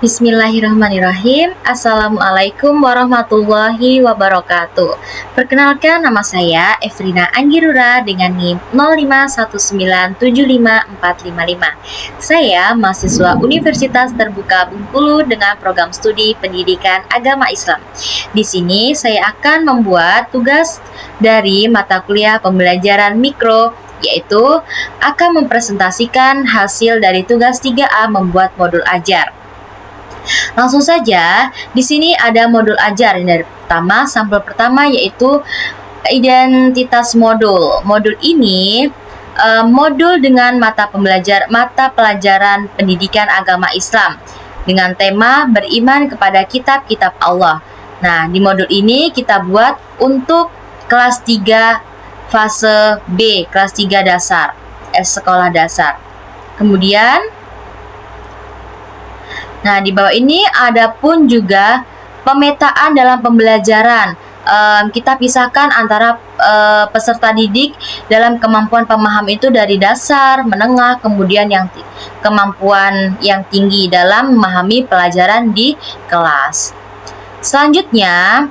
Bismillahirrahmanirrahim. Assalamualaikum warahmatullahi wabarakatuh. Perkenalkan, nama saya Efrina Anggirura dengan NIM 051975455. Saya mahasiswa Universitas Terbuka Bengkulu dengan program studi Pendidikan Agama Islam. Di sini saya akan membuat tugas dari mata kuliah pembelajaran mikro, yaitu akan mempresentasikan hasil dari tugas 3A membuat modul ajar. Langsung saja, di sini ada modul ajar dari pertama, sampel pertama yaitu identitas modul. Modul ini modul dengan mata pelajaran pendidikan agama Islam dengan tema beriman kepada kitab-kitab Allah. Nah, di modul ini kita buat untuk kelas 3 fase B, kelas 3 dasar, sekolah dasar. Kemudian di bawah ini ada pun juga pemetaan dalam pembelajaran. Kita pisahkan antara peserta didik dalam kemampuan pemaham itu dari dasar, menengah, kemudian kemampuan yang tinggi dalam memahami pelajaran di kelas. Selanjutnya,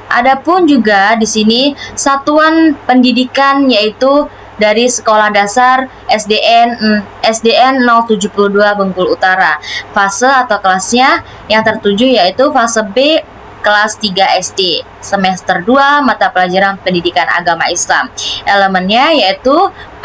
ada pun juga di sini satuan pendidikan, yaitu dari sekolah dasar SDN 072 Bengkulu Utara. Fase atau kelasnya yang tertuju yaitu fase B, kelas 3 SD, semester 2, mata pelajaran pendidikan agama Islam. Elemennya yaitu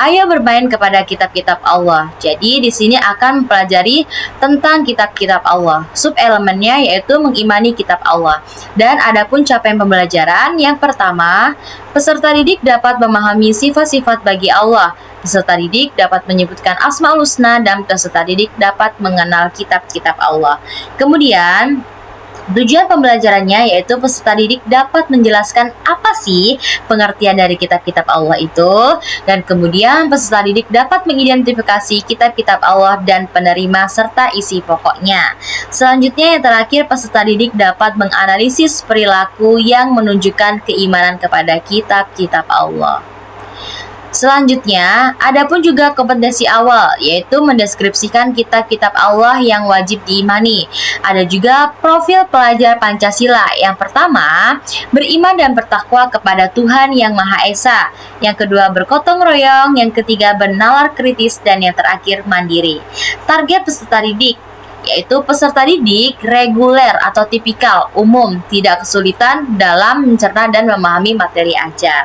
ayo bermain kepada kitab-kitab Allah. Jadi di sini akan mempelajari tentang kitab-kitab Allah. Sub elemennya yaitu mengimani kitab Allah. Dan adapun capaian pembelajaran, yang pertama, peserta didik dapat memahami sifat-sifat bagi Allah. Peserta didik dapat menyebutkan Asmaul Husna dan peserta didik dapat mengenal kitab-kitab Allah. Kemudian tujuan pembelajarannya yaitu peserta didik dapat menjelaskan apa sih pengertian dari kitab-kitab Allah itu, dan kemudian peserta didik dapat mengidentifikasi kitab-kitab Allah dan penerima serta isi pokoknya. Selanjutnya yang terakhir, peserta didik dapat menganalisis perilaku yang menunjukkan keimanan kepada kitab-kitab Allah. Selanjutnya, ada pun juga kompetensi awal, yaitu mendeskripsikan kitab-kitab Allah yang wajib diimani. Ada juga profil pelajar Pancasila. Yang pertama, beriman dan bertakwa kepada Tuhan Yang Maha Esa. Yang kedua, bergotong royong. Yang ketiga, bernalar kritis. Dan yang terakhir, mandiri. Target peserta didik yaitu peserta didik reguler atau tipikal, umum, tidak kesulitan dalam mencerna dan memahami materi ajar.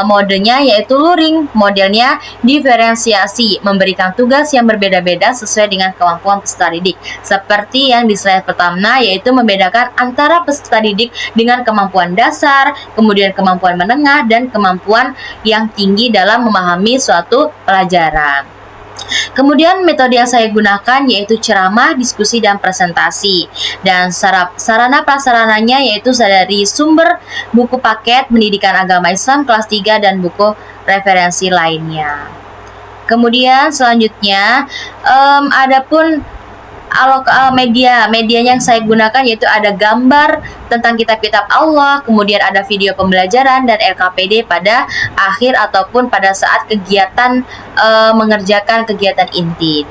Modenya yaitu luring, modelnya diferensiasi, memberikan tugas yang berbeda-beda sesuai dengan kemampuan peserta didik. Seperti yang di slide pertama, yaitu membedakan antara peserta didik dengan kemampuan dasar, kemudian kemampuan menengah, dan kemampuan yang tinggi dalam memahami suatu pelajaran. Kemudian metode yang saya gunakan yaitu ceramah, diskusi, dan presentasi. Dan sarana prasarananya yaitu dari sumber buku paket Pendidikan Agama Islam kelas 3 dan buku referensi lainnya. Kemudian selanjutnya ada pun media yang saya gunakan yaitu ada gambar tentang kitab-kitab Allah, kemudian ada video pembelajaran dan LKPD pada akhir ataupun pada saat kegiatan mengerjakan kegiatan inti.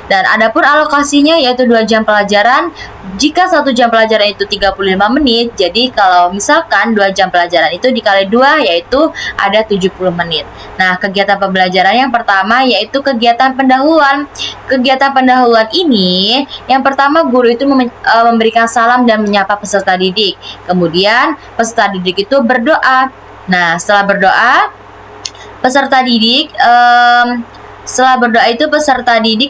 Dan adapun alokasinya yaitu 2 jam pelajaran. Jika 1 jam pelajaran itu 35 menit, jadi kalau misalkan 2 jam pelajaran itu dikali 2 yaitu ada 70 menit. Nah, kegiatan pembelajaran yang pertama yaitu kegiatan pendahuluan. Kegiatan pendahuluan ini, yang pertama guru itu memberikan salam dan menyapa peserta didik. Kemudian peserta didik itu berdoa. Nah, setelah berdoa peserta didik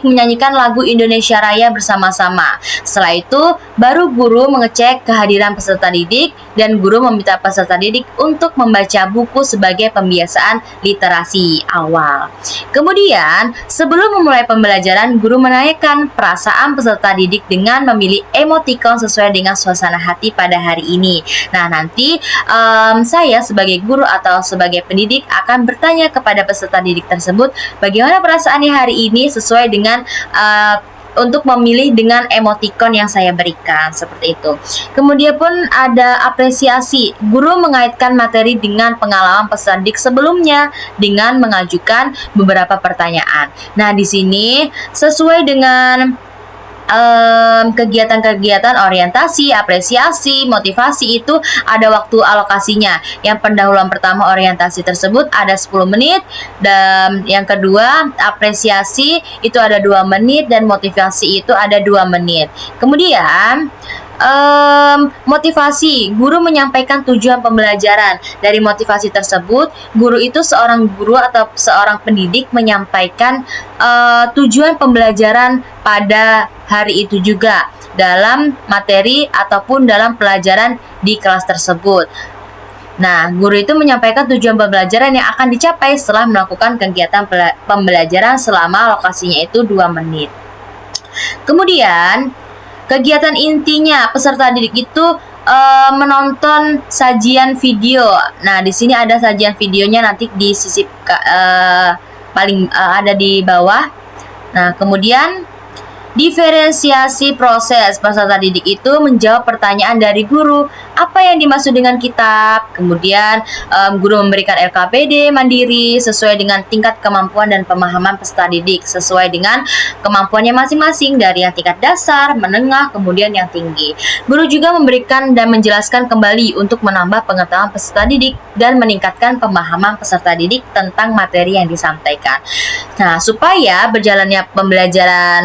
menyanyikan lagu Indonesia Raya bersama-sama. Setelah itu, baru guru mengecek kehadiran peserta didik dan guru meminta peserta didik untuk membaca buku sebagai pembiasaan literasi awal. Kemudian, sebelum memulai pembelajaran, guru menanyakan perasaan peserta didik dengan memilih emotikon sesuai dengan suasana hati pada hari ini. Nah, nanti saya sebagai guru atau sebagai pendidik akan bertanya kepada peserta didik tersebut bagaimana perasaannya hari ini sesuai dengan untuk memilih dengan emotikon yang saya berikan, seperti itu. Kemudian pun ada apresiasi. Guru mengaitkan materi dengan pengalaman peserta didik sebelumnya dengan mengajukan beberapa pertanyaan. Nah, di sini sesuai dengan kegiatan-kegiatan orientasi, apresiasi, motivasi itu ada waktu alokasinya. Yang pendahuluan pertama orientasi tersebut ada 10 menit, dan yang kedua apresiasi itu ada 2 menit, dan motivasi itu ada 2 menit. Kemudian motivasi, guru menyampaikan tujuan pembelajaran. Dari motivasi tersebut, guru itu seorang guru atau seorang pendidik menyampaikan tujuan pembelajaran pada hari itu juga dalam materi ataupun dalam pelajaran di kelas tersebut. Nah, guru itu menyampaikan tujuan pembelajaran yang akan dicapai setelah melakukan kegiatan pembelajaran selama lokasinya itu 2 menit. Kemudian, kegiatan intinya peserta didik itu menonton sajian video. Nah, di sini ada sajian videonya, nanti di sisi paling ada di bawah. Nah, kemudian diferensiasi proses. Peserta didik itu menjawab pertanyaan dari guru, apa yang dimaksud dengan kitab. Kemudian guru memberikan LKPD mandiri sesuai dengan tingkat kemampuan dan pemahaman peserta didik, sesuai dengan kemampuannya masing-masing, dari yang tingkat dasar, menengah, kemudian yang tinggi. Guru juga memberikan dan menjelaskan kembali untuk menambah pengetahuan peserta didik dan meningkatkan pemahaman peserta didik tentang materi yang disampaikan. Nah, supaya berjalannya pembelajaran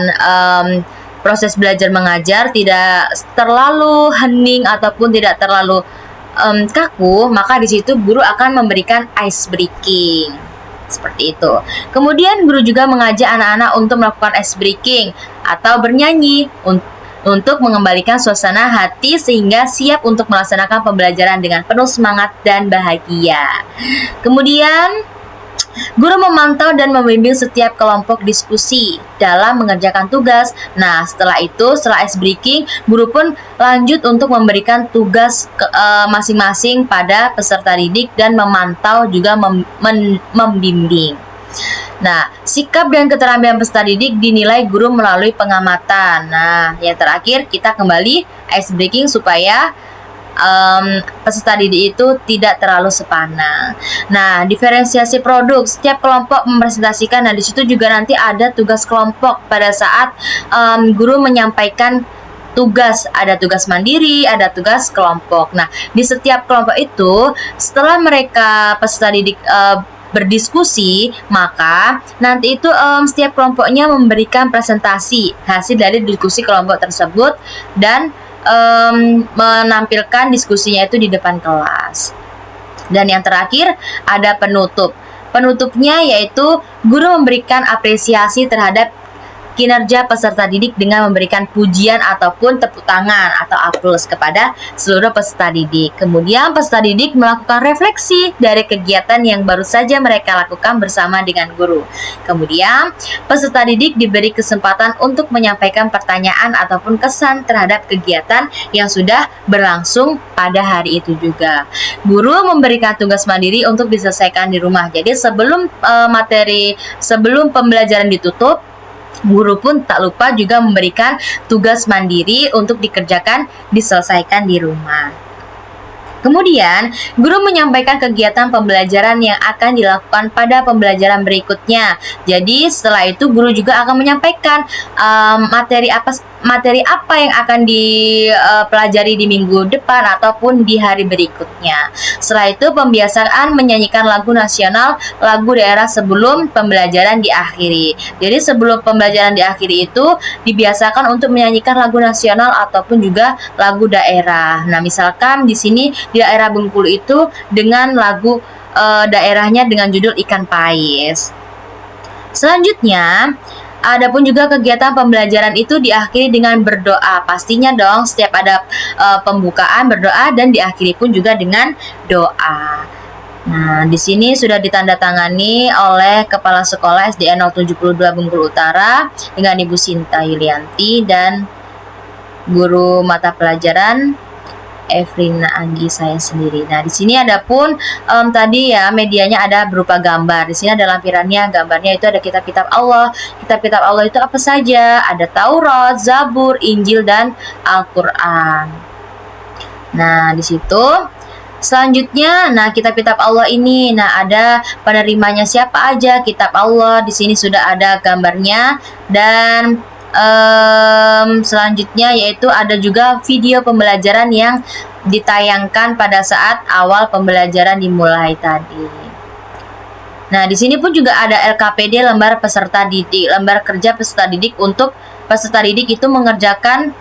proses belajar mengajar tidak terlalu hening ataupun tidak terlalu kaku, maka di situ guru akan memberikan ice breaking. Seperti itu. Kemudian guru juga mengajak anak-anak untuk melakukan ice breaking atau bernyanyi untuk mengembalikan suasana hati sehingga siap untuk melaksanakan pembelajaran dengan penuh semangat dan bahagia. Kemudian guru memantau dan membimbing setiap kelompok diskusi dalam mengerjakan tugas. Nah, setelah ice breaking, guru pun lanjut untuk memberikan tugas masing-masing pada peserta didik dan memantau juga membimbing. Nah, sikap dan keterampilan peserta didik dinilai guru melalui pengamatan. Nah, yang terakhir kita kembali ice breaking supaya peserta didik itu tidak terlalu sepana. Nah, diferensiasi produk, setiap kelompok mempresentasikan. Nah, di situ juga nanti ada tugas kelompok pada saat guru menyampaikan tugas. Ada tugas mandiri, ada tugas kelompok. Nah, di setiap kelompok itu setelah mereka peserta didik berdiskusi, maka nanti itu setiap kelompoknya memberikan presentasi hasil dari diskusi kelompok tersebut dan menampilkan diskusinya itu di depan kelas. Dan yang terakhir ada penutup. Penutupnya yaitu guru memberikan apresiasi terhadap kinerja peserta didik dengan memberikan pujian ataupun tepuk tangan atau aplaus kepada seluruh peserta didik. Kemudian peserta didik melakukan refleksi dari kegiatan yang baru saja mereka lakukan bersama dengan guru. Kemudian peserta didik diberi kesempatan untuk menyampaikan pertanyaan ataupun kesan terhadap kegiatan yang sudah berlangsung pada hari itu juga. Guru memberikan tugas mandiri untuk diselesaikan di rumah. Jadi sebelum pembelajaran ditutup, guru pun tak lupa juga memberikan tugas mandiri untuk diselesaikan di rumah. Kemudian, guru menyampaikan kegiatan pembelajaran yang akan dilakukan pada pembelajaran berikutnya. Jadi, setelah itu guru juga akan menyampaikan materi apa yang akan dipelajari di minggu depan ataupun di hari berikutnya. Setelah itu, pembiasaan menyanyikan lagu nasional, lagu daerah sebelum pembelajaran diakhiri. Jadi, sebelum pembelajaran diakhiri itu dibiasakan untuk menyanyikan lagu nasional ataupun juga lagu daerah. Nah, misalkan di sini di daerah Bengkulu itu dengan lagu daerahnya dengan judul Ikan Pais. Selanjutnya, adapun juga kegiatan pembelajaran itu diakhiri dengan berdoa. Pastinya dong, setiap ada pembukaan berdoa dan diakhiri pun juga dengan doa. Nah, di sini sudah ditandatangani oleh Kepala Sekolah SDN 072 Bengkulu Utara dengan Ibu Sinta Yulianti dan guru mata pelajaran Evrina Anggi saya sendiri. Nah, di sini ada pun tadi ya medianya ada berupa gambar. Di sini ada lampirannya, gambarnya itu ada kitab-kitab Allah. Kitab-kitab Allah itu apa saja? Ada Taurat, Zabur, Injil dan Al-Qur'an. Nah, di situ selanjutnya, nah kitab-kitab Allah ini, nah ada penerimanya siapa aja kitab Allah. Di sini sudah ada gambarnya dan Selanjutnya yaitu ada juga video pembelajaran yang ditayangkan pada saat awal pembelajaran dimulai tadi. Nah, di sini pun juga ada LKPD, lembar peserta didik, lembar kerja peserta didik, untuk peserta didik itu mengerjakan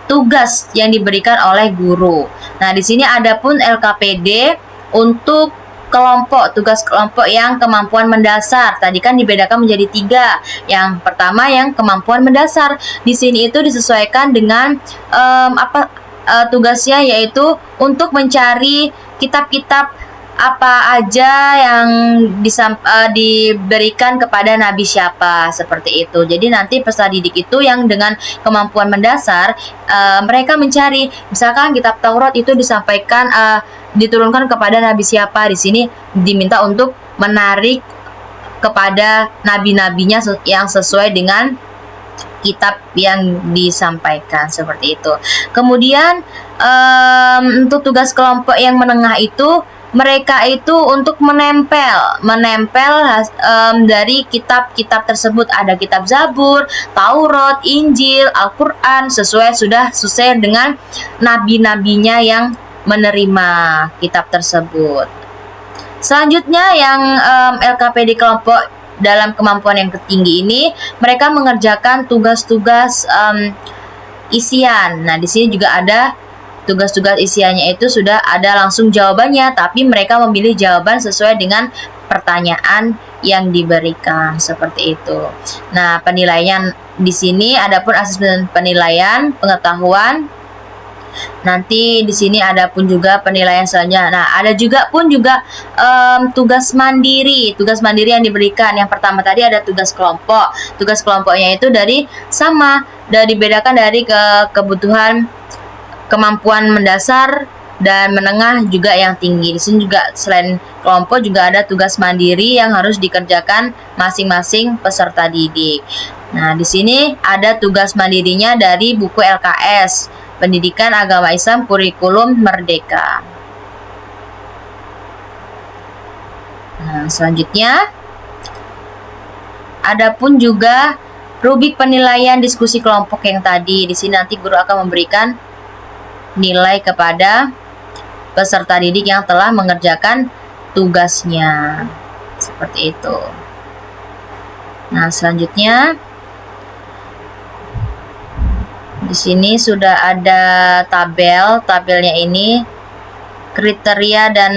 tugas yang diberikan oleh guru. Nah, di sini ada pun LKPD untuk kelompok, tugas kelompok yang kemampuan mendasar. Tadi kan dibedakan menjadi 3. Yang pertama yang kemampuan mendasar. Di sini itu disesuaikan dengan tugasnya, yaitu untuk mencari kitab-kitab apa aja yang diberikan kepada nabi siapa, seperti itu. Jadi nanti peserta didik itu yang dengan kemampuan mendasar, mereka mencari, misalkan kitab Taurat itu disampaikan diturunkan kepada nabi siapa. Di sini diminta untuk menarik kepada nabi-nabinya yang sesuai dengan kitab yang disampaikan, seperti itu. Kemudian untuk tugas kelompok yang menengah itu, mereka itu untuk menempel dari kitab-kitab tersebut. Ada kitab Zabur, Taurat, Injil, Al-Quran, sesuai dengan nabi-nabinya yang menerima kitab tersebut. Selanjutnya yang LKPD kelompok dalam kemampuan yang tertinggi ini, mereka mengerjakan tugas-tugas isian. Nah, di sini juga ada tugas-tugas isiannya, itu sudah ada langsung jawabannya, tapi mereka memilih jawaban sesuai dengan pertanyaan yang diberikan, seperti itu. Nah, penilaian di sini adapun asesmen penilaian pengetahuan. Nanti di sini ada pun juga penilaian selanjutnya. Nah, ada juga tugas mandiri. Tugas mandiri yang diberikan. Yang pertama tadi ada tugas kelompok. Tugas kelompoknya itu dibedakan dari kebutuhan kemampuan mendasar dan menengah juga yang tinggi. Di sini juga selain kelompok juga ada tugas mandiri yang harus dikerjakan masing-masing peserta didik. Nah, di sini ada tugas mandirinya dari buku LKS, Pendidikan Agama Islam Kurikulum Merdeka. Nah, selanjutnya ada pun juga rubrik penilaian diskusi kelompok yang tadi. Di sini nanti guru akan memberikan nilai kepada peserta didik yang telah mengerjakan tugasnya, seperti itu. Nah, selanjutnya di sini sudah ada tabelnya ini kriteria dan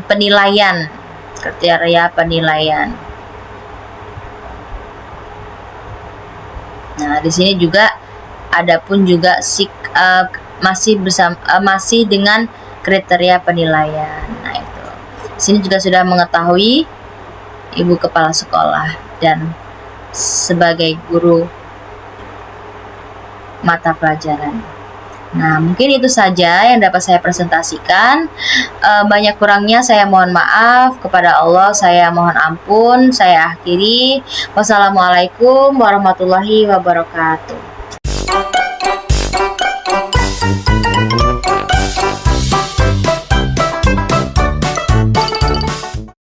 penilaian. Nah, di sini juga ada pun juga masih dengan kriteria penilaian. Nah, itu. Di sini juga sudah mengetahui Ibu Kepala Sekolah dan sebagai guru mata pelajaran. Nah, mungkin itu saja yang dapat saya presentasikan. Banyak kurangnya saya mohon maaf, kepada Allah saya mohon ampun. Saya akhiri. Wassalamualaikum warahmatullahi wabarakatuh.